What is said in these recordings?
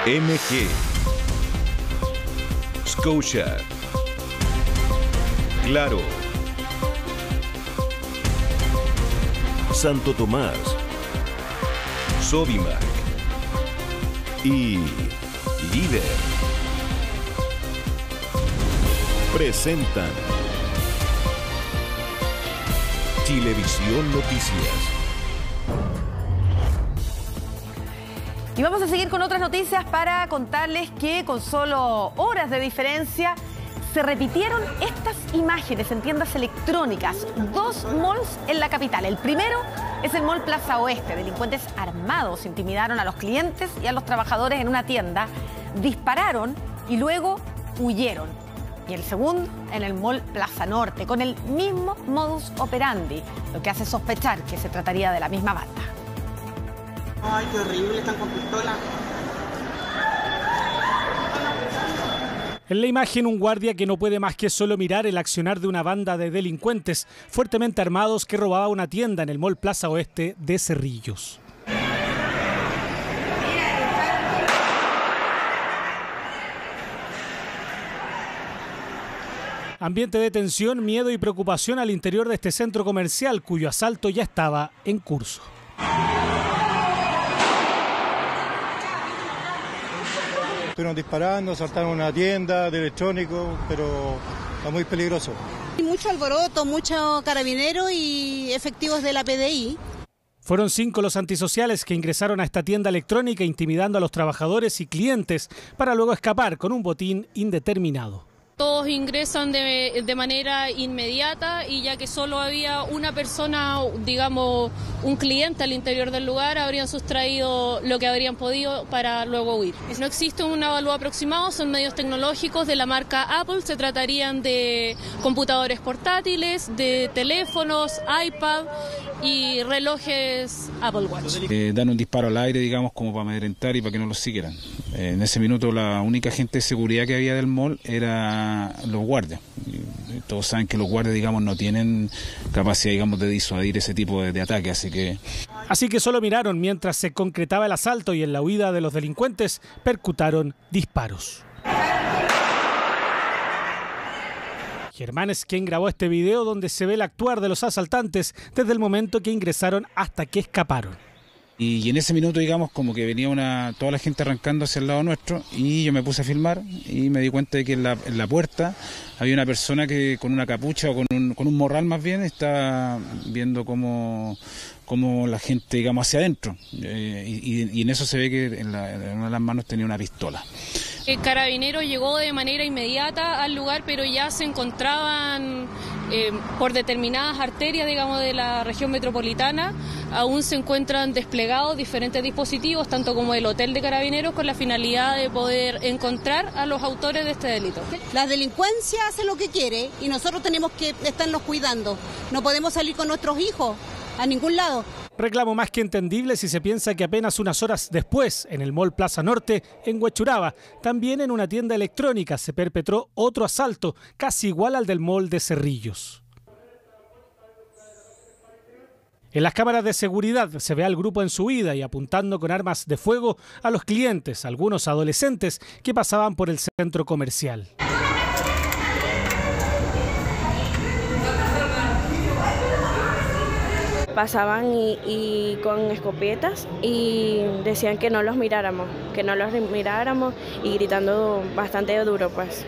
MG, Scotia, Claro, Santo Tomás, Sodimac y Líder presentan Chilevisión Noticias. Y vamos a seguir con otras noticias para contarles que con solo horas de diferencia se repitieron estas imágenes en tiendas electrónicas. Dos malls en la capital. El primero es el Mall Plaza Oeste. Delincuentes armados intimidaron a los clientes y a los trabajadores en una tienda, dispararon y luego huyeron. Y el segundo en el Mall Plaza Norte, con el mismo modus operandi, lo que hace sospechar que se trataría de la misma banda. Ay, qué horrible, están con pistola. En la imagen, un guardia que no puede más que solo mirar el accionar de una banda de delincuentes fuertemente armados que robaba una tienda en el Mall Plaza Oeste de Cerrillos. Ambiente de tensión, miedo y preocupación al interior de este centro comercial, cuyo asalto ya estaba en curso. Estuvieron disparando, asaltaron una tienda de electrónicos, pero está muy peligroso. Hay mucho alboroto, muchos carabineros y efectivos de la PDI. Fueron 5 los antisociales que ingresaron a esta tienda electrónica intimidando a los trabajadores y clientes para luego escapar con un botín indeterminado. Todos ingresan de manera inmediata y ya que solo había una persona, digamos, un cliente al interior del lugar, habrían sustraído lo que habrían podido para luego huir. No existe un avalúo aproximado, son medios tecnológicos de la marca Apple, se tratarían de computadores portátiles, de teléfonos, iPad y relojes Apple Watch. Dan un disparo al aire, digamos, como para amedrentar y para que no los siguieran. En ese minuto la única agente de seguridad que había del mall era los guardias. Y todos saben que los guardias, digamos, no tienen capacidad, digamos, de disuadir ese tipo de ataque, Así que solo miraron mientras se concretaba el asalto y en la huida de los delincuentes percutaron disparos. Germán es quien grabó este video donde se ve el actuar de los asaltantes desde el momento que ingresaron hasta que escaparon. Y en ese minuto, digamos, como que venía toda la gente arrancando hacia el lado nuestro y yo me puse a filmar y me di cuenta de que en la puerta había una persona que con una capucha o con un morral más bien está viendo cómo la gente, digamos, hacia adentro. Y en eso se ve que en una de las manos tenía una pistola. El carabinero llegó de manera inmediata al lugar, pero ya se encontraban por determinadas arterias, digamos, de la región metropolitana. Aún se encuentran desplegados diferentes dispositivos, tanto como el hotel de carabineros, con la finalidad de poder encontrar a los autores de este delito. La delincuencia hace lo que quiere y nosotros tenemos que estarnos cuidando. No podemos salir con nuestros hijos a ningún lado. Reclamo más que entendible si se piensa que apenas unas horas después, en el Mall Plaza Norte, en Huechuraba, también en una tienda electrónica se perpetró otro asalto, casi igual al del Mall de Cerrillos. En las cámaras de seguridad se ve al grupo en su huida y apuntando con armas de fuego a los clientes, algunos adolescentes que pasaban por el centro comercial. Pasaban y con escopetas y decían que no los miráramos y gritando bastante duro, pues.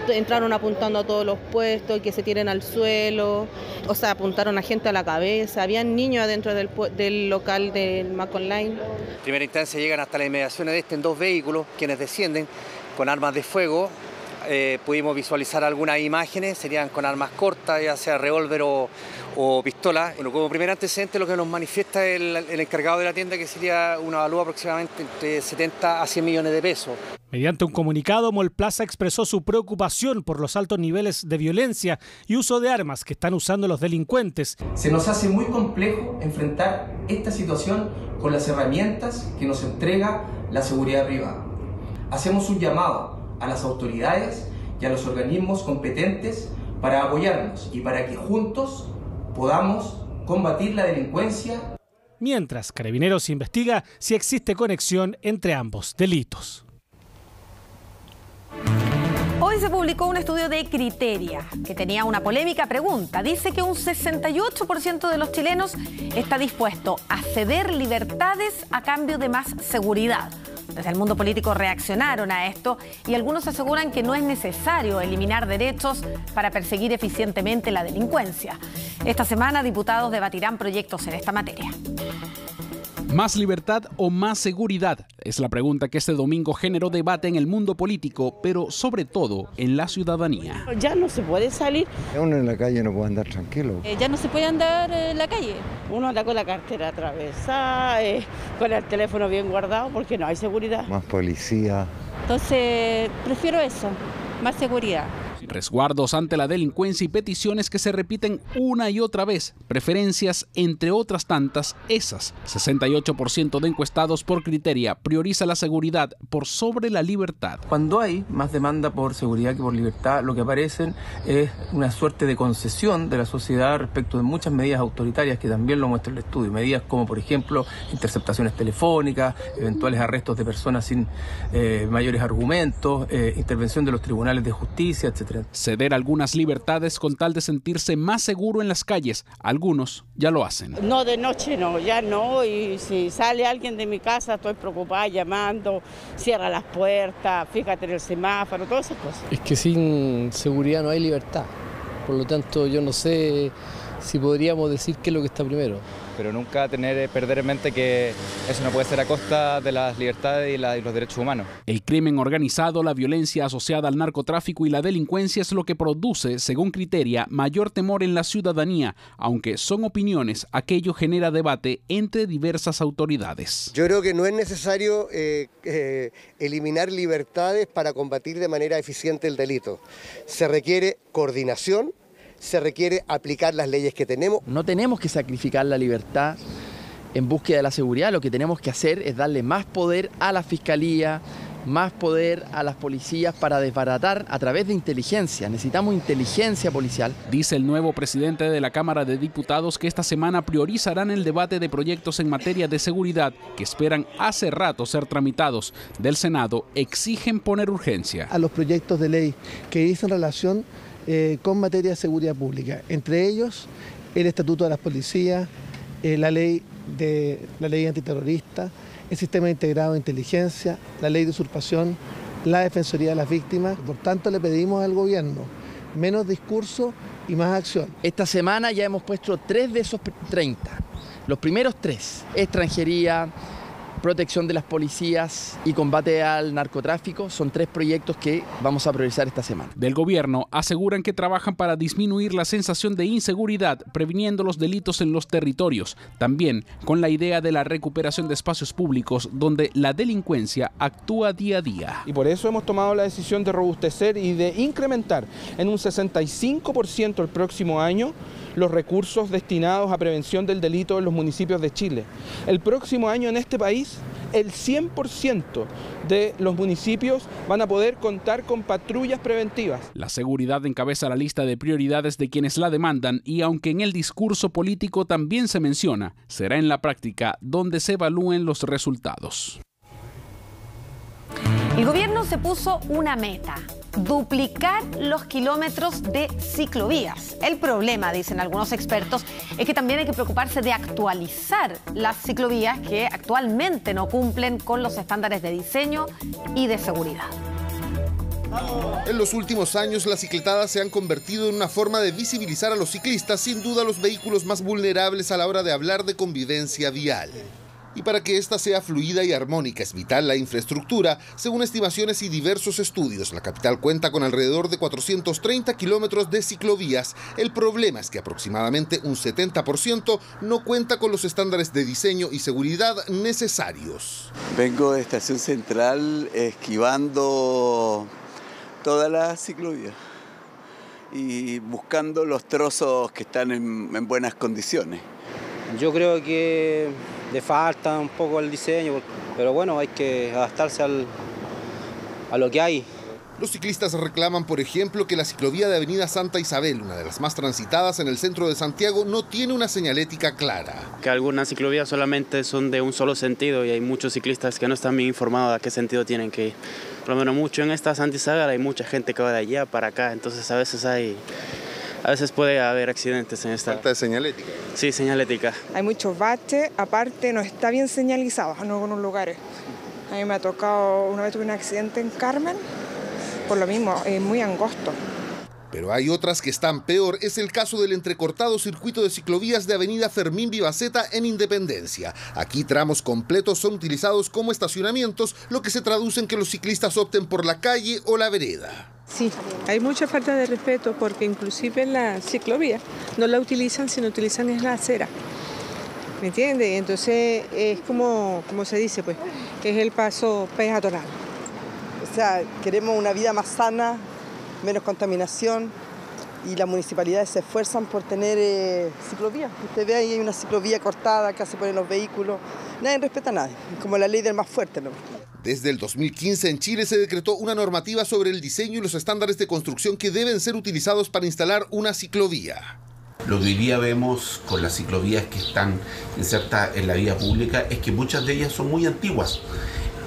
Entraron apuntando a todos los puestos y que se tiren al suelo, o sea, apuntaron a gente a la cabeza, habían niños adentro del local del Mac Online. En primera instancia llegan hasta las inmediaciones de en 2 vehículos, quienes descienden con armas de fuego. Pudimos visualizar algunas imágenes, serían con armas cortas, ya sea revólver o pistola. Bueno, como primer antecedente lo que nos manifiesta el encargado de la tienda, que sería una avalúo aproximadamente entre 70 a 100 millones de pesos. Mediante un comunicado, Mall Plaza expresó su preocupación por los altos niveles de violencia y uso de armas que están usando los delincuentes. Se nos hace muy complejo enfrentar esta situación con las herramientas que nos entrega la seguridad privada. Hacemos un llamado a las autoridades y a los organismos competentes para apoyarnos y para que juntos podamos combatir la delincuencia. Mientras, Carabineros investiga si existe conexión entre ambos delitos. Hoy se publicó un estudio de Criteria que tenía una polémica pregunta. Dice que un 68% de los chilenos está dispuesto a ceder libertades a cambio de más seguridad. Desde el mundo político reaccionaron a esto y algunos aseguran que no es necesario eliminar derechos para perseguir eficientemente la delincuencia. Esta semana, diputados debatirán proyectos en esta materia. ¿Más libertad o más seguridad? Es la pregunta que este domingo generó debate en el mundo político, pero sobre todo en la ciudadanía. Ya no se puede salir. Uno en la calle no puede andar tranquilo. Ya no se puede andar en la calle. Uno anda con la cartera atravesada, con el teléfono bien guardado porque no hay seguridad. Más policía. Entonces, prefiero eso, más seguridad. Resguardos ante la delincuencia y peticiones que se repiten una y otra vez. Preferencias, entre otras tantas, esas. 68% de encuestados por Criteria prioriza la seguridad por sobre la libertad. Cuando hay más demanda por seguridad que por libertad, lo que aparecen es una suerte de concesión de la sociedad respecto de muchas medidas autoritarias que también lo muestra el estudio. Medidas como, por ejemplo, interceptaciones telefónicas, eventuales arrestos de personas sin mayores argumentos, intervención de los tribunales de justicia, etc. Ceder algunas libertades con tal de sentirse más seguro en las calles. Algunos ya lo hacen. No, de noche no, ya no. Y si sale alguien de mi casa, estoy preocupada llamando, cierra las puertas, fíjate en el semáforo, todas esas cosas. Es que sin seguridad no hay libertad. Por lo tanto, yo no sé si podríamos decir qué es lo que está primero. Pero nunca perder en mente que eso no puede ser a costa de las libertades y los derechos humanos. El crimen organizado, la violencia asociada al narcotráfico y la delincuencia es lo que produce, según Criteria, mayor temor en la ciudadanía, aunque son opiniones, aquello genera debate entre diversas autoridades. Yo creo que no es necesario eliminar libertades para combatir de manera eficiente el delito. Se requiere coordinación. Se requiere aplicar las leyes que tenemos. No tenemos que sacrificar la libertad en búsqueda de la seguridad. Lo que tenemos que hacer es darle más poder a la fiscalía, más poder a las policías para desbaratar a través de inteligencia. Necesitamos inteligencia policial. Dice el nuevo presidente de la Cámara de Diputados que esta semana priorizarán el debate de proyectos en materia de seguridad que esperan hace rato ser tramitados. Del Senado exigen poner urgencia a los proyectos de ley que dicen relación con materia de seguridad pública, entre ellos el Estatuto de las Policías, la ley antiterrorista, el Sistema Integrado de Inteligencia, la ley de usurpación, la Defensoría de las Víctimas. Por tanto, le pedimos al gobierno menos discurso y más acción. Esta semana ya hemos puesto 3 de esos 30. Los primeros 3, extranjería, protección de las policías y combate al narcotráfico, son 3 proyectos que vamos a priorizar esta semana. Del gobierno aseguran que trabajan para disminuir la sensación de inseguridad, previniendo los delitos en los territorios. También con la idea de la recuperación de espacios públicos donde la delincuencia actúa día a día. Y por eso hemos tomado la decisión de robustecer y de incrementar en un 65% el próximo año los recursos destinados a prevención del delito en los municipios de Chile. El próximo año en este país, el 100% de los municipios van a poder contar con patrullas preventivas. La seguridad encabeza la lista de prioridades de quienes la demandan y aunque en el discurso político también se menciona, será en la práctica donde se evalúen los resultados. El gobierno se puso una meta: duplicar los kilómetros de ciclovías. El problema, dicen algunos expertos, es que también hay que preocuparse de actualizar las ciclovías que actualmente no cumplen con los estándares de diseño y de seguridad. En los últimos años, las cicletadas se han convertido en una forma de visibilizar a los ciclistas, sin duda los vehículos más vulnerables a la hora de hablar de convivencia vial. Y para que esta sea fluida y armónica es vital la infraestructura. Según estimaciones y diversos estudios, la capital cuenta con alrededor de 430 kilómetros de ciclovías. El problema es que aproximadamente un 70% no cuenta con los estándares de diseño y seguridad necesarios. Vengo de Estación Central esquivando toda la ciclovía y buscando los trozos que están en buenas condiciones. Yo creo que le falta un poco el diseño, pero bueno, hay que adaptarse a lo que hay. Los ciclistas reclaman, por ejemplo, que la ciclovía de Avenida Santa Isabel, una de las más transitadas en el centro de Santiago, no tiene una señalética clara. Que algunas ciclovías solamente son de un solo sentido y hay muchos ciclistas que no están bien informados a qué sentido tienen que ir. Por lo menos mucho en esta Santa Isabel hay mucha gente que va de allá para acá, entonces a veces puede haber accidentes en esta. ¿Falta de señalética? Sí, señalética. Hay muchos baches, aparte no está bien señalizado en algunos lugares. A mí me ha tocado, una vez tuve un accidente en Carmen, por lo mismo, es muy angosto. Pero hay otras que están peor. Es el caso del entrecortado circuito de ciclovías de Avenida Fermín Vivaceta en Independencia. Aquí tramos completos son utilizados como estacionamientos, lo que se traduce en que los ciclistas opten por la calle o la vereda. Sí, hay mucha falta de respeto porque inclusive la ciclovía no la utilizan, sino utilizan es la acera. ¿Me entiende? Entonces es como se dice, pues, es el paso peatonal. O sea, queremos una vida más sana, menos contaminación, y las municipalidades se esfuerzan por tener ciclovías. Usted ve ahí hay una ciclovía cortada que se ponen los vehículos. Nadie respeta a nadie, como la ley del más fuerte, ¿no? Desde el 2015 en Chile se decretó una normativa sobre el diseño y los estándares de construcción que deben ser utilizados para instalar una ciclovía. Lo que hoy día vemos con las ciclovías que están insertas en la vía pública es que muchas de ellas son muy antiguas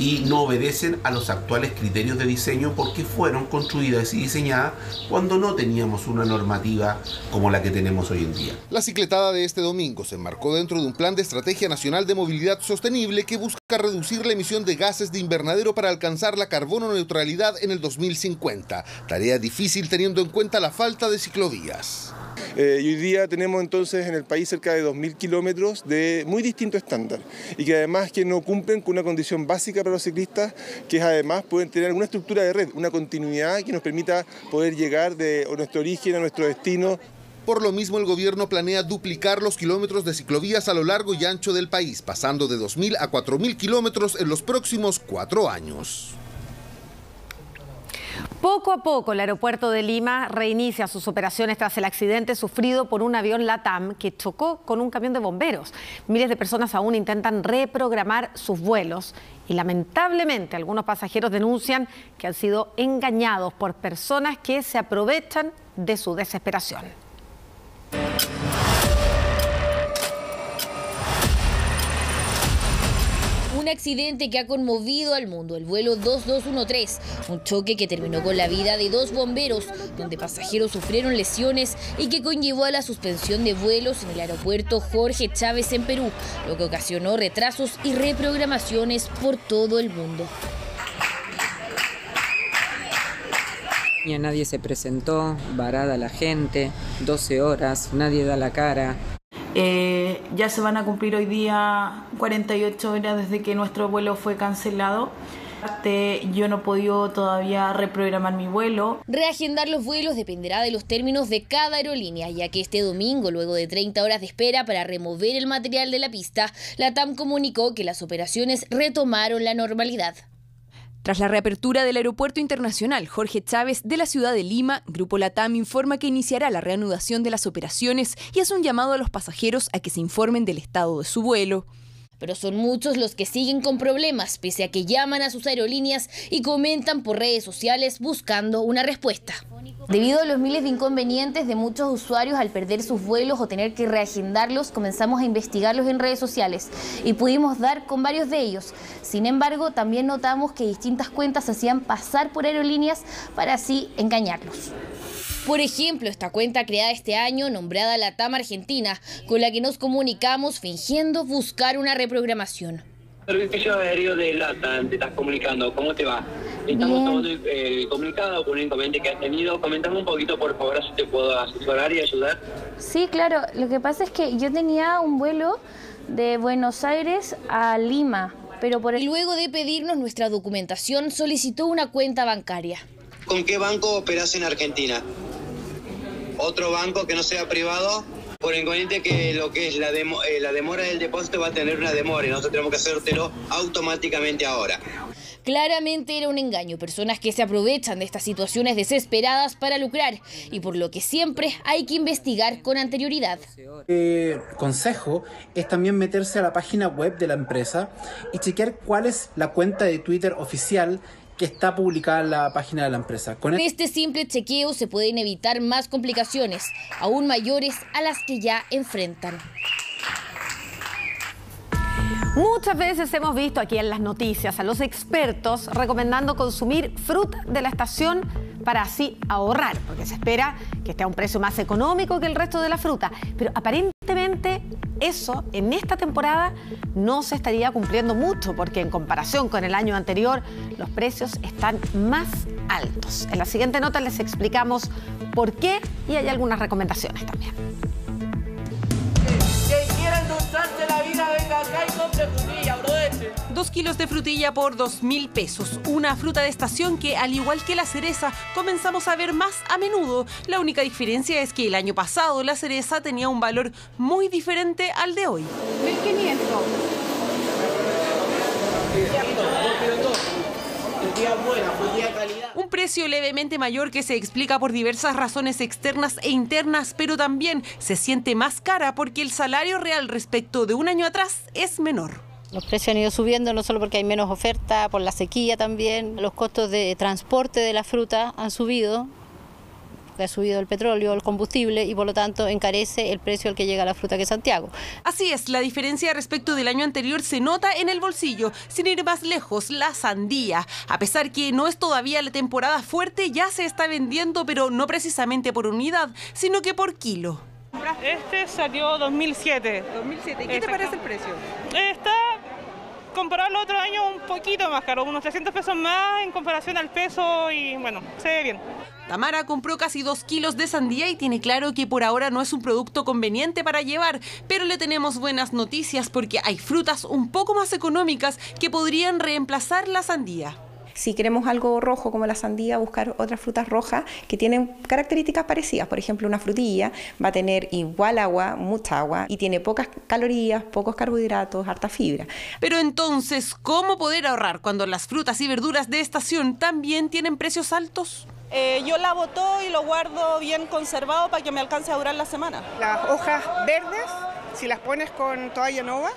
y no obedecen a los actuales criterios de diseño porque fueron construidas y diseñadas cuando no teníamos una normativa como la que tenemos hoy en día. La cicletada de este domingo se enmarcó dentro de un plan de estrategia nacional de movilidad sostenible que busca reducir la emisión de gases de invernadero para alcanzar la carbono neutralidad en el 2050. Tarea difícil teniendo en cuenta la falta de ciclovías. Y hoy día tenemos entonces en el país cerca de 2.000 kilómetros de muy distinto estándar y que además que no cumplen con una condición básica para los ciclistas, que es además pueden tener alguna estructura de red, una continuidad que nos permita poder llegar de nuestro origen a nuestro destino. Por lo mismo, el gobierno planea duplicar los kilómetros de ciclovías a lo largo y ancho del país, pasando de 2.000 a 4.000 kilómetros en los próximos 4 años. Poco a poco, el aeropuerto de Lima reinicia sus operaciones tras el accidente sufrido por un avión LATAM que chocó con un camión de bomberos. Miles de personas aún intentan reprogramar sus vuelos y lamentablemente algunos pasajeros denuncian que han sido engañados por personas que se aprovechan de su desesperación. Un accidente que ha conmovido al mundo, el vuelo 2213, un choque que terminó con la vida de 2 bomberos, donde pasajeros sufrieron lesiones y que conllevó a la suspensión de vuelos en el aeropuerto Jorge Chávez en Perú, lo que ocasionó retrasos y reprogramaciones por todo el mundo. Nadie se presentó, varada la gente, 12 horas, nadie da la cara. Ya se van a cumplir hoy día 48 horas desde que nuestro vuelo fue cancelado. Yo no he podido todavía reprogramar mi vuelo. Reagendar los vuelos dependerá de los términos de cada aerolínea, ya que este domingo, luego de 30 horas de espera para remover el material de la pista, LATAM comunicó que las operaciones retomaron la normalidad. Tras la reapertura del Aeropuerto Internacional Jorge Chávez de la ciudad de Lima, Grupo LATAM informa que iniciará la reanudación de las operaciones y hace un llamado a los pasajeros a que se informen del estado de su vuelo. Pero son muchos los que siguen con problemas, pese a que llaman a sus aerolíneas y comentan por redes sociales buscando una respuesta. Debido a los miles de inconvenientes de muchos usuarios al perder sus vuelos o tener que reagendarlos, comenzamos a investigarlos en redes sociales y pudimos dar con varios de ellos. Sin embargo, también notamos que distintas cuentas se hacían pasar por aerolíneas para así engañarlos. Por ejemplo, esta cuenta creada este año, nombrada LATAM Argentina, con la que nos comunicamos fingiendo buscar una reprogramación. Servicio aéreo de LATAM, te estás comunicando, ¿cómo te va? Estamos tomando el comunicado por un inconveniente que has tenido. Comentame un poquito, por favor, si te puedo asesorar y ayudar. Sí, claro. Lo que pasa es que yo tenía un vuelo de Buenos Aires a Lima, pero luego de pedirnos nuestra documentación, solicitó una cuenta bancaria. ¿Con qué banco operas en Argentina? ¿Otro banco que no sea privado? Por inconveniente que lo que es la demora del depósito va a tener una demora y nosotros tenemos que hacértelo automáticamente ahora. Claramente era un engaño, personas que se aprovechan de estas situaciones desesperadas para lucrar y por lo que siempre hay que investigar con anterioridad. Consejo es también meterse a la página web de la empresa y chequear cuál es la cuenta de Twitter oficial que está publicada en la página de la empresa. Con este simple chequeo se pueden evitar más complicaciones, aún mayores a las que ya enfrentan. Muchas veces hemos visto aquí en las noticias a los expertos recomendando consumir fruta de la estación para así ahorrar, porque se espera que esté a un precio más económico que el resto de la fruta. Pero aparentemente eso en esta temporada no se estaría cumpliendo mucho, porque en comparación con el año anterior los precios están más altos. En la siguiente nota les explicamos por qué y hay algunas recomendaciones también. La vida, venga acá y compre frutilla, aproveche. 2 kilos de frutilla por 2.000 pesos. Una fruta de estación que, al igual que la cereza, comenzamos a ver más a menudo. La única diferencia es que el año pasado la cereza tenía un valor muy diferente al de hoy. 1.500. Un precio levemente mayor que se explica por diversas razones externas e internas, pero también se siente más cara porque el salario real respecto de un año atrás es menor. Los precios han ido subiendo no solo porque hay menos oferta, por la sequía también. Los costos de transporte de la fruta han subido. Ha subido el petróleo, el combustible y por lo tanto encarece el precio al que llega la fruta que es Santiago. Así es, la diferencia respecto del año anterior se nota en el bolsillo. Sin ir más lejos, la sandía. A pesar que no es todavía la temporada fuerte, ya se está vendiendo, pero no precisamente por unidad, sino que por kilo. Este salió 2007. 2007. ¿Y qué te parece el precio? Está, comparado al otro año, un poquito más caro, unos 300 pesos más en comparación al peso y bueno, se ve bien. Tamara compró casi 2 kilos de sandía y tiene claro que por ahora no es un producto conveniente para llevar, pero le tenemos buenas noticias porque hay frutas un poco más económicas que podrían reemplazar la sandía. Si queremos algo rojo como la sandía, buscar otras frutas rojas que tienen características parecidas. Por ejemplo, una frutilla va a tener igual agua, mucha agua, y tiene pocas calorías, pocos carbohidratos, harta fibra. Pero entonces, ¿cómo poder ahorrar cuando las frutas y verduras de estación también tienen precios altos? Yo lavo todo y lo guardo bien conservado para que me alcance a durar la semana. Las hojas verdes, si las pones con toalla nova,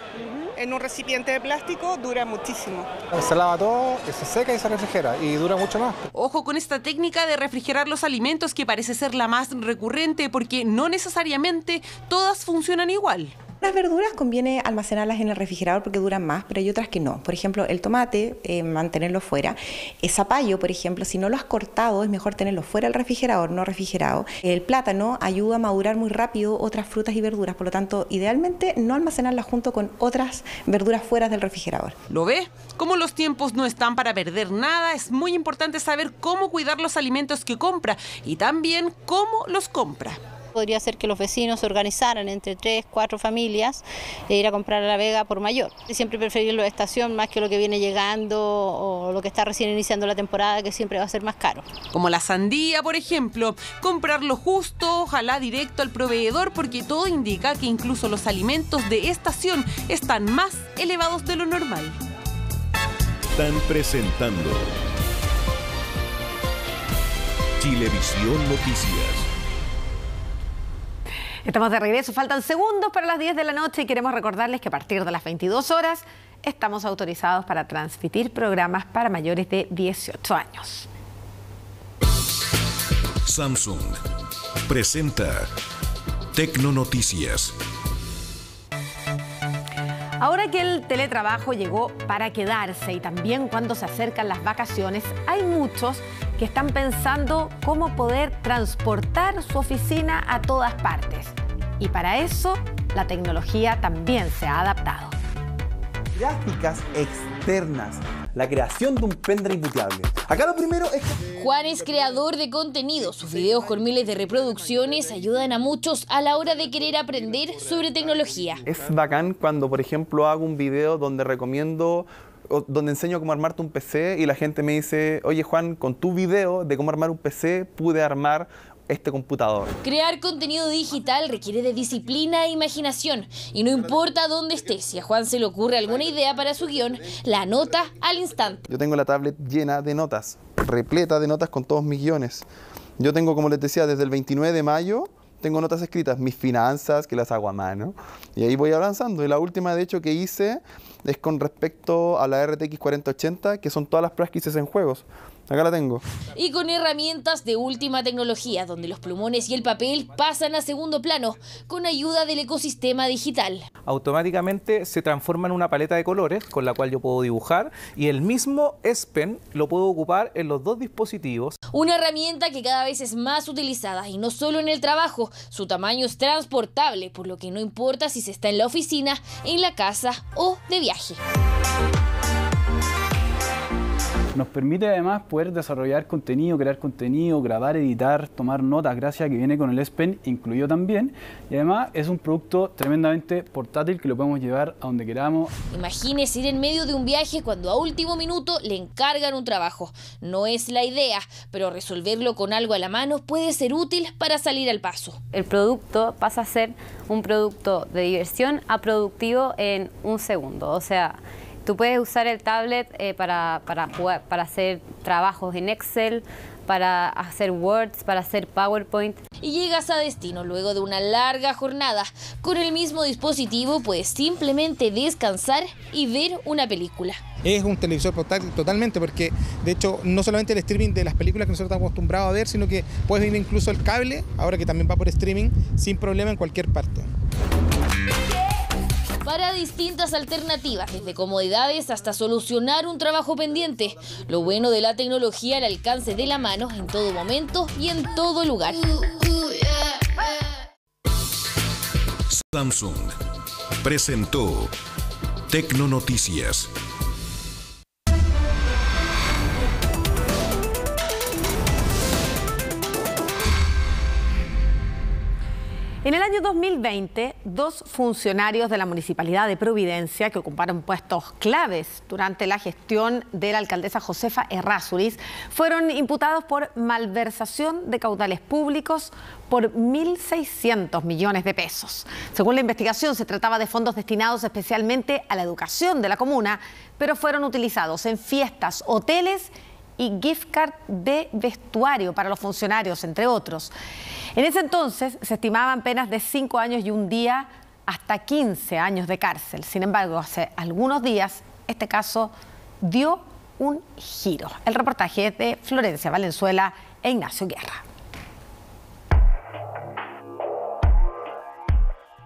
en un recipiente de plástico, dura muchísimo. Se lava todo, se seca y se refrigera y dura mucho más. Ojo con esta técnica de refrigerar los alimentos que parece ser la más recurrente porque no necesariamente todas funcionan igual. Las verduras conviene almacenarlas en el refrigerador porque duran más, pero hay otras que no. Por ejemplo, el tomate, mantenerlo fuera. El zapallo, por ejemplo, si no lo has cortado, es mejor tenerlo fuera del refrigerador, no refrigerado. El plátano ayuda a madurar muy rápido otras frutas y verduras, por lo tanto, idealmente no almacenarlas junto con otras verduras fuera del refrigerador. ¿Lo ve? Como los tiempos no están para perder nada, es muy importante saber cómo cuidar los alimentos que compra y también cómo los compra. Podría ser que los vecinos se organizaran entre 3, 4 familias e ir a comprar a La Vega por mayor. Y siempre preferir lo de estación más que lo que viene llegando o lo que está recién iniciando la temporada, que siempre va a ser más caro. Como la sandía, por ejemplo. Comprarlo justo, ojalá directo al proveedor, porque todo indica que incluso los alimentos de estación están más elevados de lo normal. Están presentando Chilevisión Noticias. Estamos de regreso, faltan segundos para las 10 de la noche y queremos recordarles que a partir de las 22 horas estamos autorizados para transmitir programas para mayores de 18 años. Samsung presenta Tecnonoticias. Ahora que el teletrabajo llegó para quedarse y también cuando se acercan las vacaciones, hay muchos que están pensando cómo poder transportar su oficina a todas partes. Y para eso, la tecnología también se ha adaptado. Gráficas externas, la creación de un pendrive booteable. Acá lo primero es que... Juan es creador de contenido. Sus videos con miles de reproducciones ayudan a muchos a la hora de querer aprender sobre tecnología. Es bacán cuando, por ejemplo, hago un video donde recomiendo, donde enseño cómo armarte un PC y la gente me dice, oye Juan, con tu video de cómo armar un PC pude armar este computador. Crear contenido digital requiere de disciplina e imaginación y no importa dónde estés, si a Juan se le ocurre alguna idea para su guión, la anota al instante. Yo tengo la tablet llena de notas, repleta de notas con todos mis guiones. Yo tengo, como les decía, desde el 29 de mayo tengo notas escritas, mis finanzas, que las hago a mano, y ahí voy avanzando. Y la última, de hecho, que hice es con respecto a la RTX 4080, que son todas las pruebas que hice en juegos. Acá la tengo. Y con herramientas de última tecnología, donde los plumones y el papel pasan a segundo plano, con ayuda del ecosistema digital. Automáticamente se transforma en una paleta de colores con la cual yo puedo dibujar, y el mismo S Pen lo puedo ocupar en los dos dispositivos. Una herramienta que cada vez es más utilizada, y no solo en el trabajo. Su tamaño es transportable, por lo que no importa si se está en la oficina, en la casa o de viaje. Nos permite además poder desarrollar contenido, crear contenido, grabar, editar, tomar notas, gracias a que viene con el S Pen incluido también. Y además es un producto tremendamente portátil que lo podemos llevar a donde queramos. Imagínese ir en medio de un viaje cuando a último minuto le encargan un trabajo. No es la idea, pero resolverlo con algo a la mano puede ser útil para salir al paso. El producto pasa a ser un producto de diversión a productivo en un segundo. O sea, tú puedes usar el tablet para jugar, para hacer trabajos en Excel, para hacer Words, para hacer PowerPoint. Y llegas a destino luego de una larga jornada. Con el mismo dispositivo puedes simplemente descansar y ver una película. Es un televisor portátil totalmente, porque de hecho no solamente el streaming de las películas que nosotros estamos acostumbrados a ver, sino que puedes ver incluso el cable, ahora que también va por streaming, sin problema en cualquier parte. Para distintas alternativas, desde comodidades hasta solucionar un trabajo pendiente. Lo bueno de la tecnología al alcance de la mano en todo momento y en todo lugar. Samsung presentó Tecnonoticias. En el año 2020, 2 funcionarios de la Municipalidad de Providencia que ocuparon puestos claves durante la gestión de la alcaldesa Josefa Errázuriz fueron imputados por malversación de caudales públicos por 1.600 millones de pesos. Según la investigación, se trataba de fondos destinados especialmente a la educación de la comuna, pero fueron utilizados en fiestas, hoteles y gift card de vestuario para los funcionarios, entre otros. En ese entonces se estimaban penas de 5 años y 1 día hasta 15 años de cárcel. Sin embargo, hace algunos días este caso dio un giro. El reportaje es de Florencia Valenzuela e Ignacio Guerra.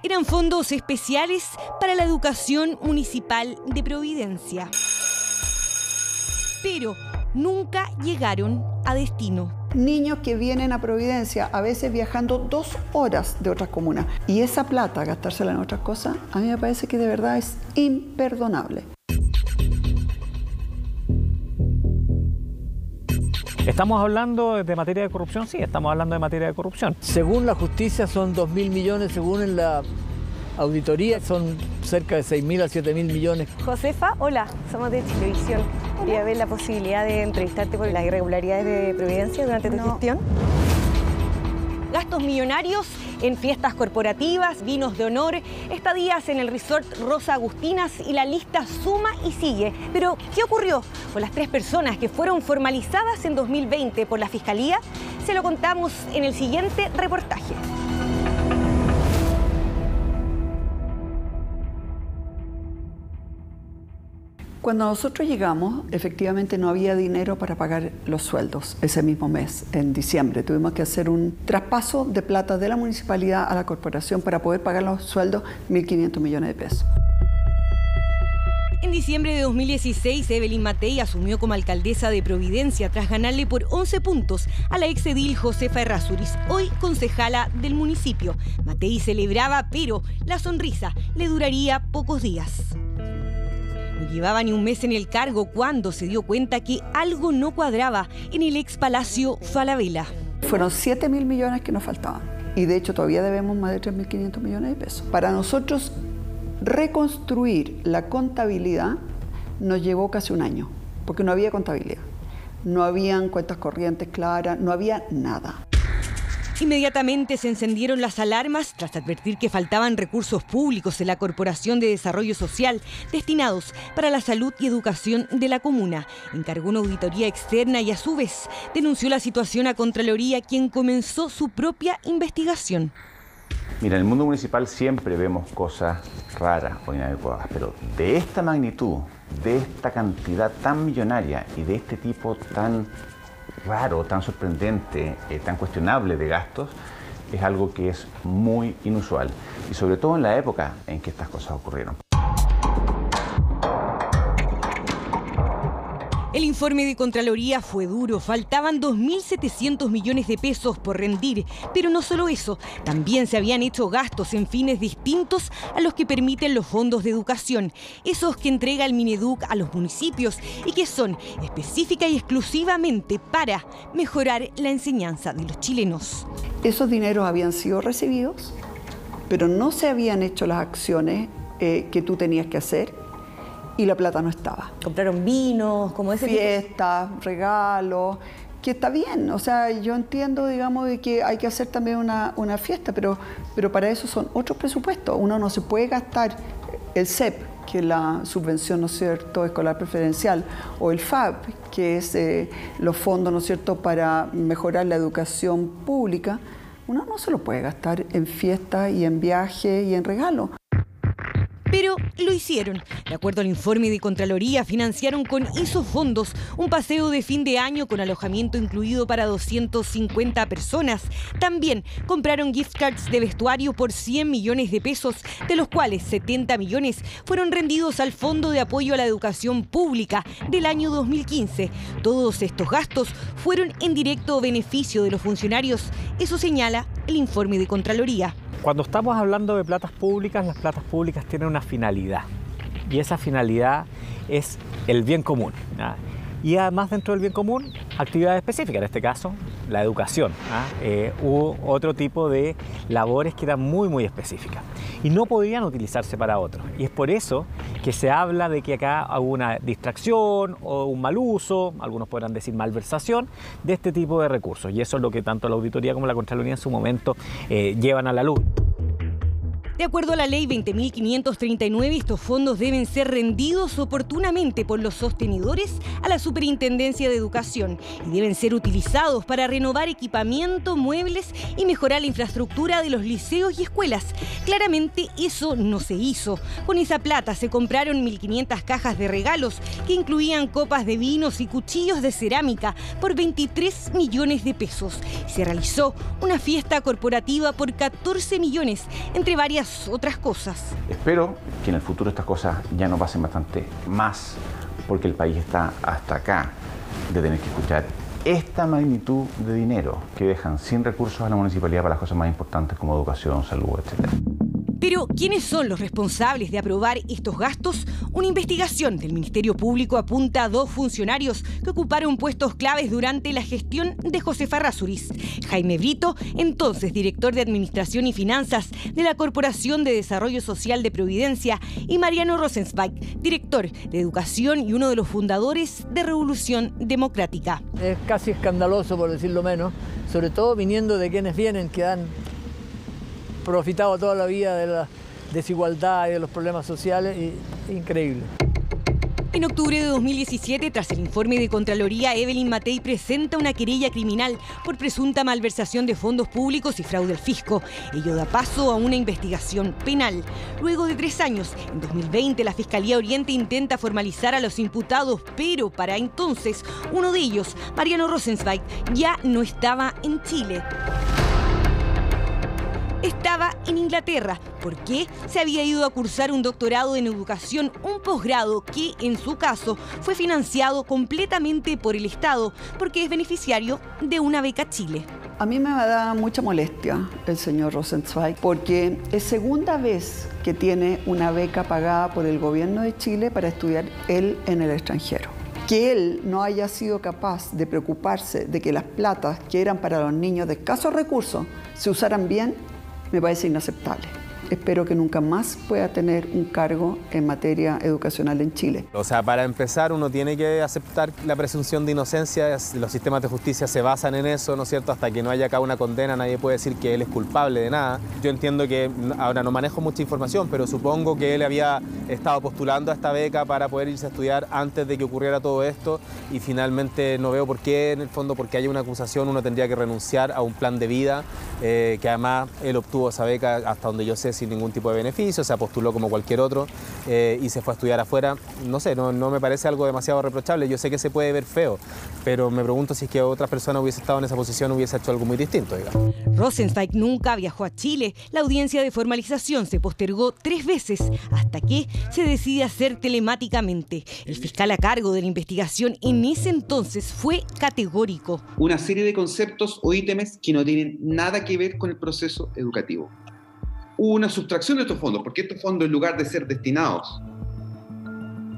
Eran fondos especiales para la educación municipal de Providencia, pero nunca llegaron a destino. Niños que vienen a Providencia, a veces viajando 2 horas de otras comunas. Y esa plata, gastársela en otras cosas, a mí me parece que de verdad es imperdonable. ¿Estamos hablando de materia de corrupción? Sí, estamos hablando de materia de corrupción. Según la justicia son 2.000 millones, según en la auditoría son cerca de 6.000 a 7.000 millones. Josefa, hola, somos de Chilevisión. Quería ver la posibilidad de entrevistarte por las irregularidades de Providencia durante tu gestión. Gastos millonarios en fiestas corporativas, vinos de honor, estadías en el resort Rosa Agustinas y la lista suma y sigue. Pero, ¿qué ocurrió con las 3 personas que fueron formalizadas en 2020 por la Fiscalía? Se lo contamos en el siguiente reportaje. Cuando nosotros llegamos, efectivamente no había dinero para pagar los sueldos ese mismo mes, en diciembre. Tuvimos que hacer un traspaso de plata de la municipalidad a la corporación para poder pagar los sueldos, 1.500 millones de pesos. En diciembre de 2016, Evelyn Matei asumió como alcaldesa de Providencia tras ganarle por 11 puntos a la exedil Josefa Errázuriz, hoy concejala del municipio. Matei celebraba, pero la sonrisa le duraría pocos días. No llevaba ni un mes en el cargo cuando se dio cuenta que algo no cuadraba en el ex Palacio Falabella. Fueron 7.000 millones que nos faltaban y de hecho todavía debemos más de 3.500 millones de pesos. Para nosotros reconstruir la contabilidad nos llevó casi un año, porque no había contabilidad, no habían cuentas corrientes claras, no había nada. Inmediatamente se encendieron las alarmas tras advertir que faltaban recursos públicos en la Corporación de Desarrollo Social destinados para la salud y educación de la comuna. Encargó una auditoría externa y a su vez denunció la situación a Contraloría, quien comenzó su propia investigación. Mira, en el mundo municipal siempre vemos cosas raras o inadecuadas, pero de esta magnitud, de esta cantidad tan millonaria y de este tipo tan raro, tan sorprendente, tan cuestionable de gastos, es algo que es muy inusual, y sobre todo en la época en que estas cosas ocurrieron. El informe de Contraloría fue duro, faltaban 2.700 millones de pesos por rendir, pero no solo eso, también se habían hecho gastos en fines distintos a los que permiten los fondos de educación, esos que entrega el Mineduc a los municipios y que son específica y exclusivamente para mejorar la enseñanza de los chilenos. Esos dineros habían sido recibidos, pero no se habían hecho las acciones que tú tenías que hacer. Y la plata no estaba. ¿Compraron vinos, como ese fiestas, regalos, que está bien? O sea, yo entiendo, digamos, de que hay que hacer también una fiesta, pero para eso son otros presupuestos. Uno no se puede gastar el CEP, que es la subvención, ¿no es cierto?, escolar preferencial, o el FAP, que es los fondos, ¿no es cierto?, para mejorar la educación pública. Uno no se lo puede gastar en fiestas y en viajes y en regalos. Pero lo hicieron. De acuerdo al informe de Contraloría, financiaron con esos fondos un paseo de fin de año con alojamiento incluido para 250 personas. También compraron gift cards de vestuario por 100 millones de pesos, de los cuales 70 millones fueron rendidos al Fondo de Apoyo a la Educación Pública del año 2015. Todos estos gastos fueron en directo beneficio de los funcionarios. Eso señala el informe de Contraloría. Cuando estamos hablando de platas públicas, las platas públicas tienen una finalidad, y esa finalidad es el bien común, ¿no? Y además, dentro del bien común, actividades específicas, en este caso la educación, ¿no? Hubo otro tipo de labores que eran muy específicas y no podían utilizarse para otros, y es por eso que se habla de que acá hubo una distracción o un mal uso, algunos podrán decir malversación, de este tipo de recursos, y eso es lo que tanto la auditoría como la Contraloría en su momento llevan a la luz. De acuerdo a la ley 20.539, estos fondos deben ser rendidos oportunamente por los sostenedores a la Superintendencia de Educación y deben ser utilizados para renovar equipamiento, muebles y mejorar la infraestructura de los liceos y escuelas. Claramente eso no se hizo. Con esa plata se compraron 1.500 cajas de regalos que incluían copas de vinos y cuchillos de cerámica por 23 millones de pesos. Se realizó una fiesta corporativa por 14 millones, entre varias otras cosas. Espero que en el futuro estas cosas ya no pasen bastante más, porque el país está hasta acá de tener que escuchar esta magnitud de dinero que dejan sin recursos a la municipalidad para las cosas más importantes como educación, salud, etc. Pero, ¿quiénes son los responsables de aprobar estos gastos? Una investigación del Ministerio Público apunta a 2 funcionarios que ocuparon puestos claves durante la gestión de Josefa Errázuriz. Jaime Brito, entonces director de Administración y Finanzas de la Corporación de Desarrollo Social de Providencia, y Mariano Rosenzweig, director de Educación y uno de los fundadores de Revolución Democrática. Es casi escandaloso, por decirlo menos, sobre todo viniendo de quienes vienen, que han profitado toda la vida de la desigualdad y de los problemas sociales, y increíble. En octubre de 2017, tras el informe de Contraloría, Evelyn Matei presenta una querella criminal por presunta malversación de fondos públicos y fraude al fisco. Ello da paso a una investigación penal. Luego de 3 años, en 2020, la Fiscalía Oriente intenta formalizar a los imputados, pero para entonces, uno de ellos, Mariano Rosenzweig, ya no estaba en Chile. Estaba en Inglaterra, porque se había ido a cursar un doctorado en educación, un posgrado que, en su caso, fue financiado completamente por el Estado, porque es beneficiario de una beca Chile. A mí me da mucha molestia el señor Rosenzweig, porque es segunda vez que tiene una beca pagada por el gobierno de Chile para estudiar él en el extranjero. Que él no haya sido capaz de preocuparse de que las platas que eran para los niños de escasos recursos se usaran bien, me parece inaceptable. espero que nunca más pueda tener un cargo en materia educacional en Chile. O sea, para empezar uno tiene que aceptar la presunción de inocencia, los sistemas de justicia se basan en eso, ¿no es cierto? Hasta que no haya acá una condena nadie puede decir que él es culpable de nada. Yo entiendo que, ahora no manejo mucha información, pero supongo que él había estado postulando a esta beca para poder irse a estudiar antes de que ocurriera todo esto y finalmente no veo por qué, en el fondo, porque haya una acusación uno tendría que renunciar a un plan de vida, que además él obtuvo esa beca, hasta donde yo sé, sin ningún tipo de beneficio, se postuló como cualquier otro y se fue a estudiar afuera. No sé, no me parece algo demasiado reprochable. Yo sé que se puede ver feo, pero me pregunto si es que otra persona hubiese estado en esa posición, hubiese hecho algo muy distinto, digamos. Rosenzweig nunca viajó a Chile. La audiencia de formalización se postergó 3 veces hasta que se decide hacer telemáticamente. El fiscal a cargo de la investigación en ese entonces fue categórico. Una serie de conceptos o ítems que no tienen nada que ver con el proceso educativo. Hubo una sustracción de estos fondos, porque estos fondos, en lugar de ser destinados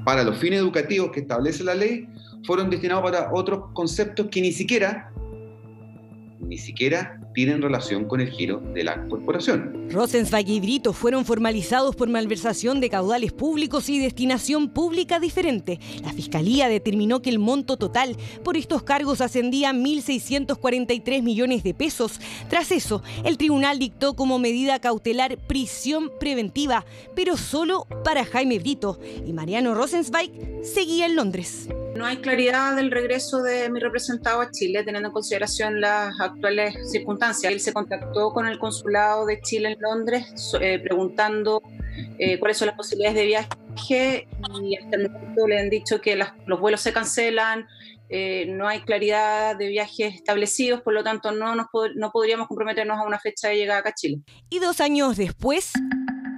para los fines educativos que establece la ley, fueron destinados para otros conceptos que ni siquiera tienen relación con el giro de la corporación. Rosenzweig y Brito fueron formalizados por malversación de caudales públicos y destinación pública diferente. La Fiscalía determinó que el monto total por estos cargos ascendía a 1.643 millones de pesos. Tras eso, el tribunal dictó como medida cautelar prisión preventiva, pero solo para Jaime Brito, y Mariano Rosenzweig seguía en Londres. No hay claridad del regreso de mi representado a Chile, teniendo en consideración las actuales circunstancias. Él se contactó con el consulado de Chile en Londres preguntando cuáles son las posibilidades de viaje y hasta el momento le han dicho que los vuelos se cancelan, no hay claridad de viajes establecidos, por lo tanto no podríamos comprometernos a una fecha de llegada acá a Chile. Y 2 años después,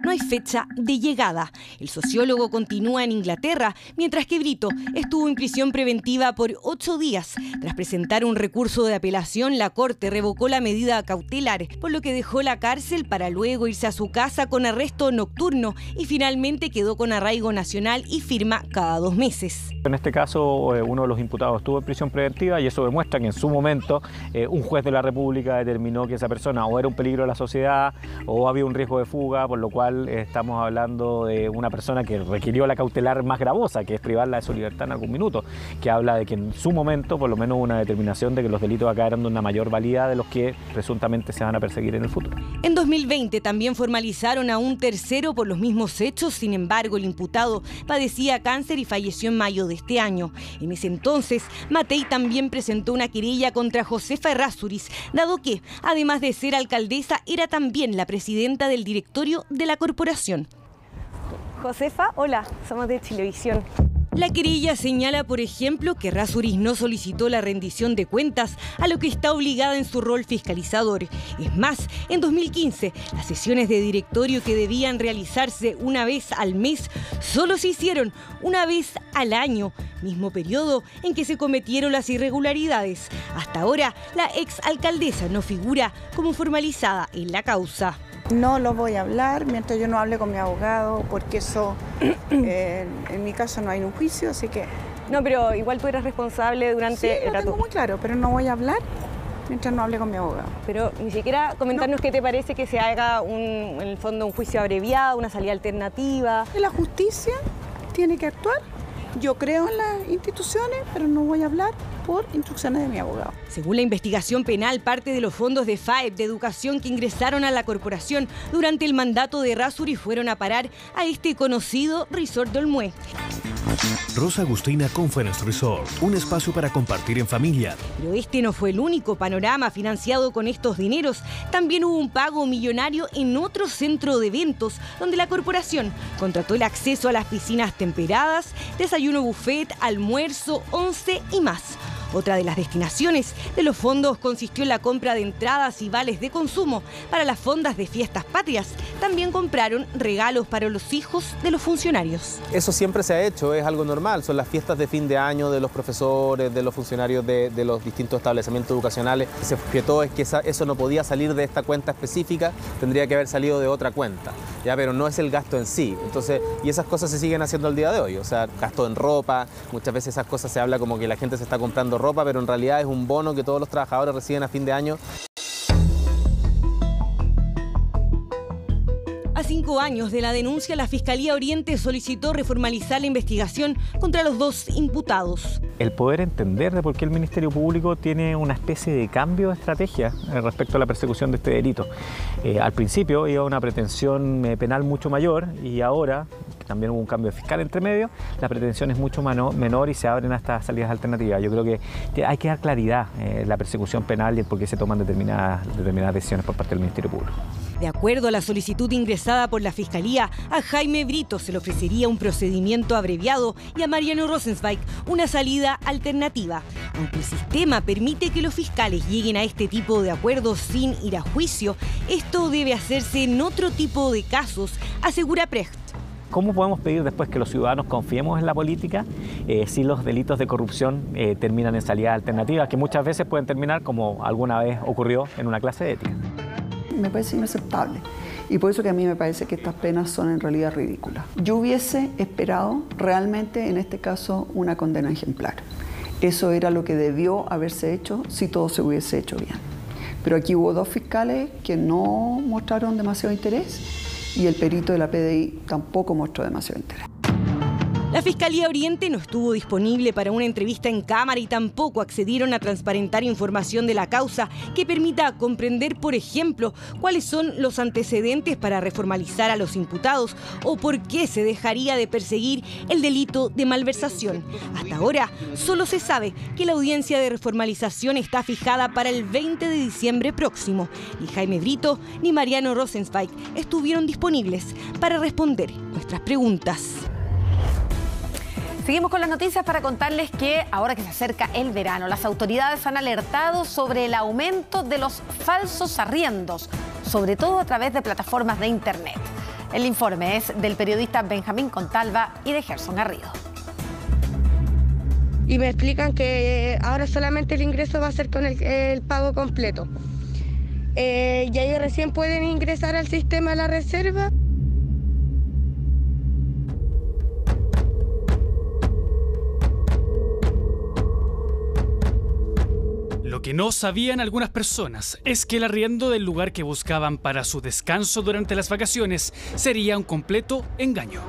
no hay fecha de llegada. El sociólogo continúa en Inglaterra, mientras que Brito estuvo en prisión preventiva por 8 días. Tras presentar un recurso de apelación, la Corte revocó la medida cautelar, por lo que dejó la cárcel para luego irse a su casa con arresto nocturno y finalmente quedó con arraigo nacional y firma cada 2 meses. En este caso, uno de los imputados estuvo en prisión preventiva y eso demuestra que en su momento un juez de la República determinó que esa persona o era un peligro a la sociedad o había un riesgo de fuga, por lo cual estamos hablando de una persona que requirió la cautelar más gravosa, que es privarla de su libertad en algún minuto, que habla de que en su momento, por lo menos, una determinación de que los delitos acá eran de una mayor valía de los que presuntamente se van a perseguir en el futuro. En 2020 también formalizaron a un tercero por los mismos hechos, sin embargo el imputado padecía cáncer y falleció en mayo de este año. En ese entonces, Matei también presentó una querella contra Josefa Errázuriz, dado que, además de ser alcaldesa, era también la presidenta del directorio de la corporación. Josefa, hola, somos de Chilevisión. La querella señala, por ejemplo, que Errázuriz no solicitó la rendición de cuentas, a lo que está obligada en su rol fiscalizador. Es más, en 2015, las sesiones de directorio que debían realizarse una vez al mes, solo se hicieron una vez al año, mismo periodo en que se cometieron las irregularidades. Hasta ahora, la exalcaldesa no figura como formalizada en la causa. No lo voy a hablar mientras yo no hable con mi abogado, porque eso, en mi caso no hay un juicio, así que... No, pero igual tú eres responsable durante el rato. Sí, lo tengo muy claro, pero no voy a hablar mientras no hable con mi abogado. Pero ni siquiera comentarnos qué te parece que se haga, en el fondo, un juicio abreviado, una salida alternativa. La justicia tiene que actuar. Yo creo en las instituciones, pero no voy a hablar por instrucciones de mi abogado. Según la investigación penal, parte de los fondos de FAEP de educación que ingresaron a la corporación durante el mandato de Errázuriz fueron a parar a este conocido Resort del Olmué. Rosa Agustina Conference Resort, un espacio para compartir en familia. Pero este no fue el único panorama financiado con estos dineros. También hubo un pago millonario en otro centro de eventos, donde la corporación contrató el acceso a las piscinas temperadas, desayuno buffet, almuerzo, once y más. Otra de las destinaciones de los fondos consistió en la compra de entradas y vales de consumo para las fondas de fiestas patrias. También compraron regalos para los hijos de los funcionarios. Eso siempre se ha hecho, es algo normal. Son las fiestas de fin de año de los profesores, de los funcionarios de los distintos establecimientos educacionales. Se objetó es que eso no podía salir de esta cuenta específica, tendría que haber salido de otra cuenta. Ya, pero no es el gasto en sí. Entonces, y esas cosas se siguen haciendo al día de hoy. O sea, gasto en ropa, muchas veces esas cosas se habla como que la gente se está comprando ropa, pero en realidad es un bono que todos los trabajadores reciben a fin de año. 5 años de la denuncia, la Fiscalía Oriente solicitó reformalizar la investigación contra los 2 imputados. El poder entender de por qué el Ministerio Público tiene una especie de cambio de estrategia respecto a la persecución de este delito. Al principio iba una pretensión penal mucho mayor y ahora, que también hubo un cambio fiscal entre medio, la pretensión es mucho menor y se abren a estas salidas alternativas. Yo creo que hay que dar claridad en la persecución penal y el por qué se toman determinadas decisiones por parte del Ministerio Público. De acuerdo a la solicitud ingresada por la Fiscalía, a Jaime Brito se le ofrecería un procedimiento abreviado y a Mariano Rosenzweig una salida alternativa. Aunque el sistema permite que los fiscales lleguen a este tipo de acuerdos sin ir a juicio, esto debe hacerse en otro tipo de casos, asegura Precht. ¿Cómo podemos pedir después que los ciudadanos confiemos en la política si los delitos de corrupción terminan en salidas alternativas, que muchas veces pueden terminar como alguna vez ocurrió en una clase de ética? Me parece inaceptable y por eso que a mí me parece que estas penas son en realidad ridículas. Yo hubiese esperado realmente en este caso una condena ejemplar. Eso era lo que debió haberse hecho si todo se hubiese hecho bien. Pero aquí hubo 2 fiscales que no mostraron demasiado interés y el perito de la PDI tampoco mostró demasiado interés. La Fiscalía Oriente no estuvo disponible para una entrevista en cámara y tampoco accedieron a transparentar información de la causa que permita comprender, por ejemplo, cuáles son los antecedentes para reformalizar a los imputados o por qué se dejaría de perseguir el delito de malversación. Hasta ahora, solo se sabe que la audiencia de reformalización está fijada para el 20 de diciembre próximo. Ni Jaime Brito ni Mariano Rosenzweig estuvieron disponibles para responder nuestras preguntas. Seguimos con las noticias para contarles que ahora que se acerca el verano, las autoridades han alertado sobre el aumento de los falsos arriendos, sobre todo a través de plataformas de internet. El informe es del periodista Benjamín Contalva y de Gerson Garrido. Y me explican que ahora solamente el ingreso va a ser con el pago completo. Y ahí recién pueden ingresar al sistema de la reserva. Lo que no sabían algunas personas es que el arriendo del lugar que buscaban para su descanso durante las vacaciones sería un completo engaño.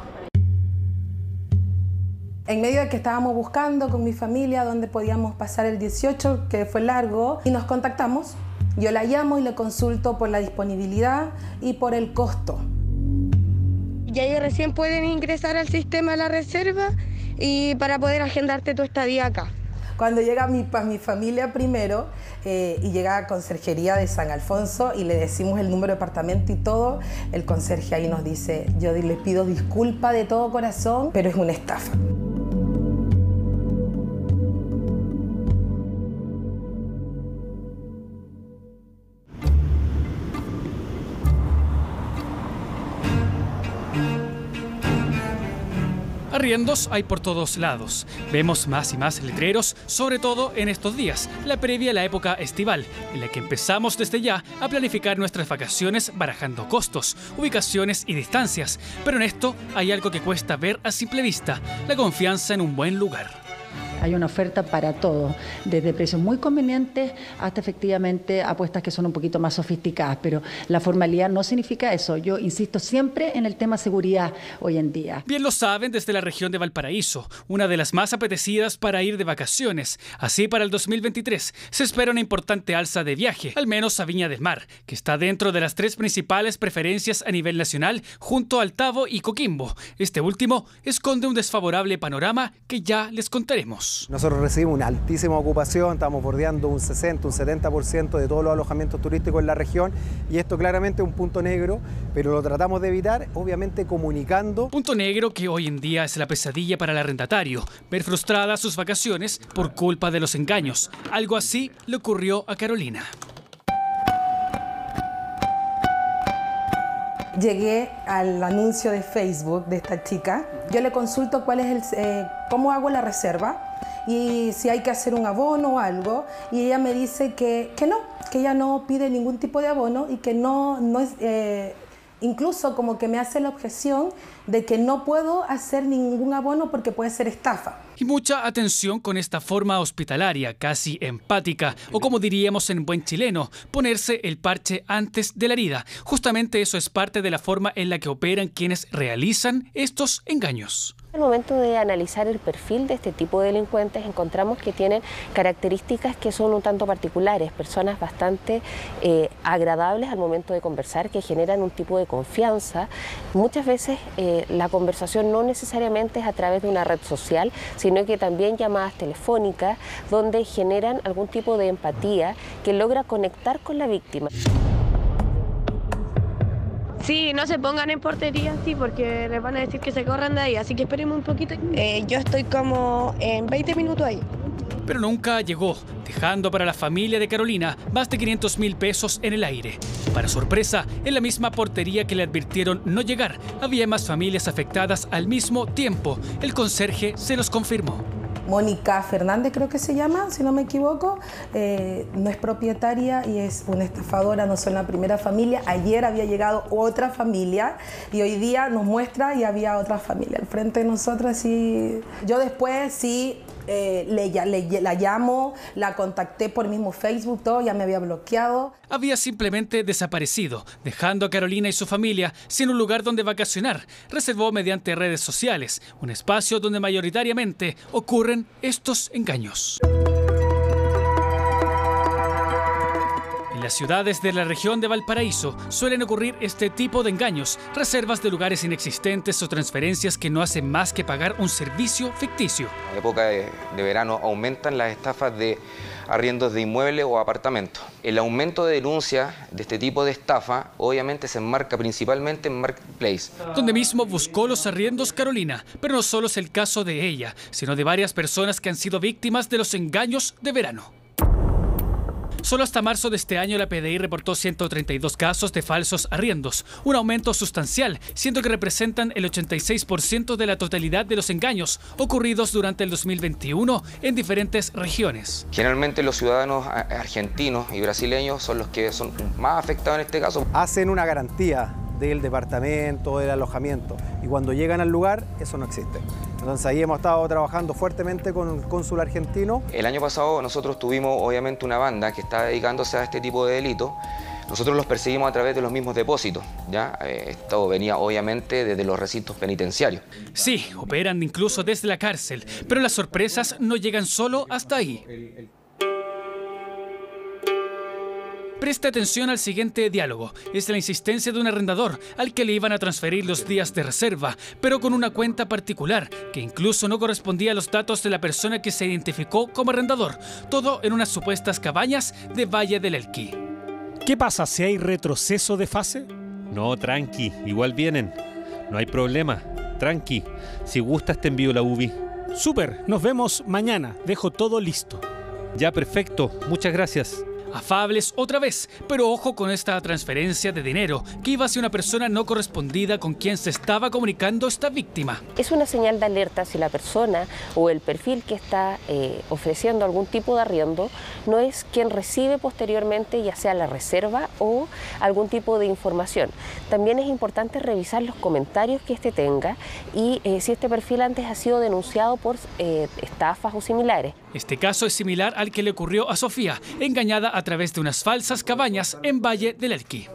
En medio de que estábamos buscando con mi familia dónde podíamos pasar el 18, que fue largo, y nos contactamos. Yo la llamo y le consulto por la disponibilidad y por el costo. Y ahí recién pueden ingresar al sistema de la reserva y para poder agendarte tu estadía acá. Cuando llega mi familia primero y llega a Conserjería de San Alfonso y le decimos el número de apartamento y todo, el conserje ahí nos dice, yo les pido disculpa de todo corazón, pero es una estafa. Arriendos hay por todos lados. Vemos más y más letreros, sobre todo en estos días, la previa a la época estival, en la que empezamos desde ya a planificar nuestras vacaciones barajando costos, ubicaciones y distancias. Pero en esto hay algo que cuesta ver a simple vista, la confianza en un buen lugar. Hay una oferta para todo, desde precios muy convenientes hasta efectivamente apuestas que son un poquito más sofisticadas, pero la formalidad no significa eso. Yo insisto siempre en el tema seguridad hoy en día. Bien lo saben desde la región de Valparaíso, una de las más apetecidas para ir de vacaciones. Así, para el 2023 se espera una importante alza de viaje, al menos a Viña del Mar, que está dentro de las 3 principales preferencias a nivel nacional junto al Tabo y Coquimbo. Este último esconde un desfavorable panorama que ya les contaremos. Nosotros recibimos una altísima ocupación, estamos bordeando un 60, un 70% de todos los alojamientos turísticos en la región y esto claramente es un punto negro, pero lo tratamos de evitar, obviamente comunicando. Punto negro que hoy en día es la pesadilla para el arrendatario, ver frustradas sus vacaciones por culpa de los engaños. Algo así le ocurrió a Carolina. Llegué al anuncio de Facebook de esta chica. Yo le consulto cuál es cómo hago la reserva y si hay que hacer un abono o algo. Y ella me dice que no, que ella no pide ningún tipo de abono y que no incluso como que me hace la objeción de que no puedo hacer ningún abono porque puede ser estafa. Y mucha atención con esta forma hospitalaria, casi empática, o como diríamos en buen chileno, ponerse el parche antes de la herida. Justamente eso es parte de la forma en la que operan quienes realizan estos engaños. Al momento de analizar el perfil de este tipo de delincuentes encontramos que tienen características que son un tanto particulares, personas bastante agradables al momento de conversar, que generan un tipo de confianza. Muchas veces la conversación no necesariamente es a través de una red social, sino que también llamadas telefónicas donde generan algún tipo de empatía que logra conectar con la víctima. Sí, no se pongan en portería, sí, porque les van a decir que se corran de ahí, así que esperemos un poquito. Yo estoy como en 20 minutos ahí. Pero nunca llegó, dejando para la familia de Carolina más de 500.000 pesos en el aire. Para sorpresa, en la misma portería que le advirtieron no llegar, había más familias afectadas al mismo tiempo. El conserje se los confirmó. Mónica Fernández creo que se llama, si no me equivoco, no es propietaria y es una estafadora, no son la primera familia. Ayer había llegado otra familia y hoy día nos muestra y había otra familia al frente de nosotros. Y yo después sí la llamo, la contacté por mismo Facebook, todo, ya me había bloqueado. Había simplemente desaparecido, dejando a Carolina y su familia sin un lugar donde vacacionar. Reservó mediante redes sociales, un espacio donde mayoritariamente ocurren estos engaños. En las ciudades de la región de Valparaíso suelen ocurrir este tipo de engaños, reservas de lugares inexistentes o transferencias que no hacen más que pagar un servicio ficticio. En época de verano aumentan las estafas de arriendos de inmuebles o apartamentos. El aumento de denuncias de este tipo de estafa obviamente se enmarca principalmente en Marketplace. Donde mismo buscó los arriendos Carolina, pero no solo es el caso de ella, sino de varias personas que han sido víctimas de los engaños de verano. Solo hasta marzo de este año la PDI reportó 132 casos de falsos arriendos, un aumento sustancial, siendo que representan el 86% de la totalidad de los engaños ocurridos durante el 2021 en diferentes regiones. Generalmente los ciudadanos argentinos y brasileños son los que son más afectados en este caso. Hacen una garantía del departamento, del alojamiento, y cuando llegan al lugar eso no existe. Entonces ahí hemos estado trabajando fuertemente con el cónsul argentino. El año pasado nosotros tuvimos obviamente una banda que está dedicándose a este tipo de delitos. Nosotros los perseguimos a través de los mismos depósitos, ¿ya? Esto venía obviamente desde los recintos penitenciarios. Sí, operan incluso desde la cárcel, pero las sorpresas no llegan solo hasta ahí. Preste atención al siguiente diálogo. Es la insistencia de un arrendador al que le iban a transferir los días de reserva, pero con una cuenta particular que incluso no correspondía a los datos de la persona que se identificó como arrendador. Todo en unas supuestas cabañas de Valle del Elqui. ¿Qué pasa si hay retroceso de fase? No, tranqui, igual vienen. No hay problema, tranqui. Si gustas te envío la UBI. Súper, nos vemos mañana. Dejo todo listo. Ya, perfecto. Muchas gracias. Afables otra vez, pero ojo con esta transferencia de dinero que iba hacia una persona no correspondida con quien se estaba comunicando esta víctima. Es una señal de alerta si la persona o el perfil que está ofreciendo algún tipo de arriendo no es quien recibe posteriormente ya sea la reserva o algún tipo de información. También es importante revisar los comentarios que este tenga y si este perfil antes ha sido denunciado por estafas o similares. Este caso es similar al que le ocurrió a Sofía, engañada a través de unas falsas cabañas en Valle del Elqui.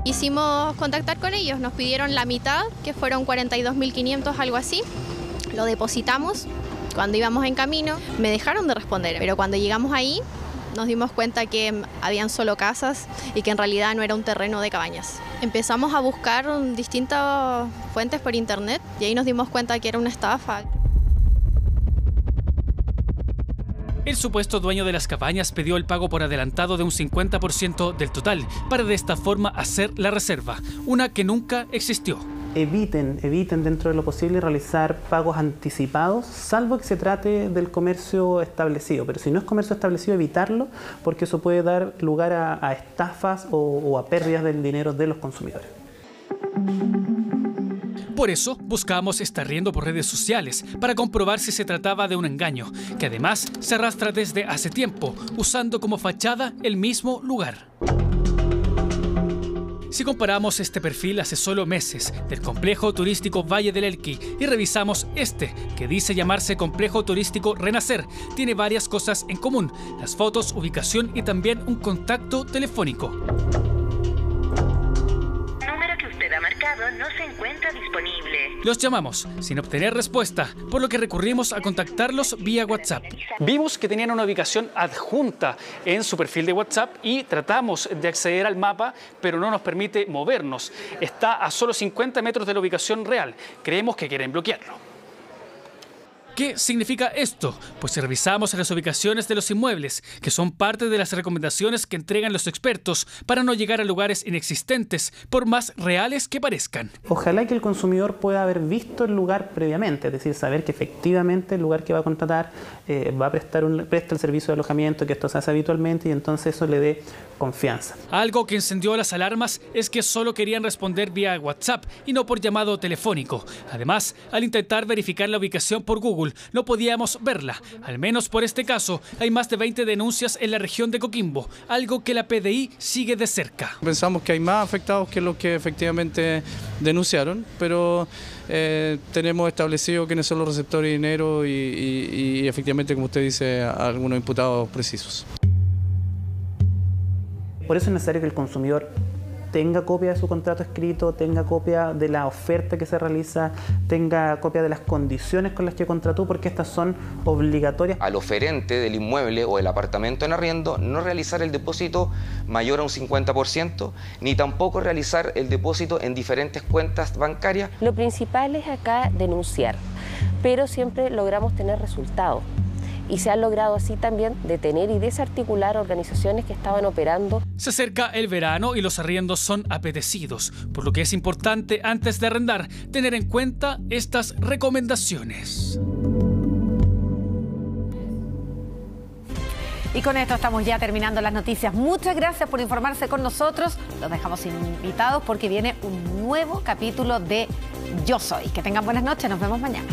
Hicimos contactar con ellos, nos pidieron la mitad, que fueron 42.500, algo así. Lo depositamos. Cuando íbamos en camino, me dejaron de responder, pero cuando llegamos ahí, nos dimos cuenta que habían solo casas y que en realidad no era un terreno de cabañas. Empezamos a buscar distintas fuentes por internet y ahí nos dimos cuenta que era una estafa. El supuesto dueño de las cabañas pidió el pago por adelantado de un 50% del total para de esta forma hacer la reserva, una que nunca existió. Eviten dentro de lo posible realizar pagos anticipados, salvo que se trate del comercio establecido. Pero si no es comercio establecido, evitarlo, porque eso puede dar lugar a estafas o a pérdidas del dinero de los consumidores. Por eso buscamos este arriendo por redes sociales para comprobar si se trataba de un engaño, que además se arrastra desde hace tiempo, usando como fachada el mismo lugar. Si comparamos este perfil hace solo meses del complejo turístico Valle del Elqui y revisamos este, que dice llamarse complejo turístico Renacer, tiene varias cosas en común: las fotos, ubicación y también un contacto telefónico. No se encuentra disponible. Los llamamos sin obtener respuesta, por lo que recurrimos a contactarlos vía WhatsApp. Vimos que tenían una ubicación adjunta en su perfil de WhatsApp y tratamos de acceder al mapa, pero no nos permite movernos. Está a solo 50 metros de la ubicación real. Creemos que quieren bloquearlo. ¿Qué significa esto? Pues si revisamos las ubicaciones de los inmuebles, que son parte de las recomendaciones que entregan los expertos para no llegar a lugares inexistentes, por más reales que parezcan. Ojalá que el consumidor pueda haber visto el lugar previamente, es decir, saber que efectivamente el lugar que va a contratar va a presta el servicio de alojamiento, que esto se hace habitualmente, y entonces eso le dé confianza. Algo que encendió las alarmas es que solo querían responder vía WhatsApp y no por llamado telefónico. Además, al intentar verificar la ubicación por Google, no podíamos verla. Al menos por este caso, hay más de 20 denuncias en la región de Coquimbo, algo que la PDI sigue de cerca. Pensamos que hay más afectados que los que efectivamente denunciaron, pero tenemos establecido quiénes son los receptores de dinero y efectivamente, como usted dice, algunos imputados precisos. Por eso es necesario que el consumidor tenga copia de su contrato escrito, tenga copia de la oferta que se realiza, tenga copia de las condiciones con las que contrató, porque estas son obligatorias. Al oferente del inmueble o el apartamento en arriendo no realizar el depósito mayor a un 50%, ni tampoco realizar el depósito en diferentes cuentas bancarias. Lo principal es acá denunciar, pero siempre logramos tener resultados. Y se ha logrado así también detener y desarticular organizaciones que estaban operando. Se acerca el verano y los arriendos son apetecidos, por lo que es importante, antes de arrendar, tener en cuenta estas recomendaciones. Y con esto estamos ya terminando las noticias. Muchas gracias por informarse con nosotros. Los dejamos invitados porque viene un nuevo capítulo de Yo Soy. Que tengan buenas noches, nos vemos mañana.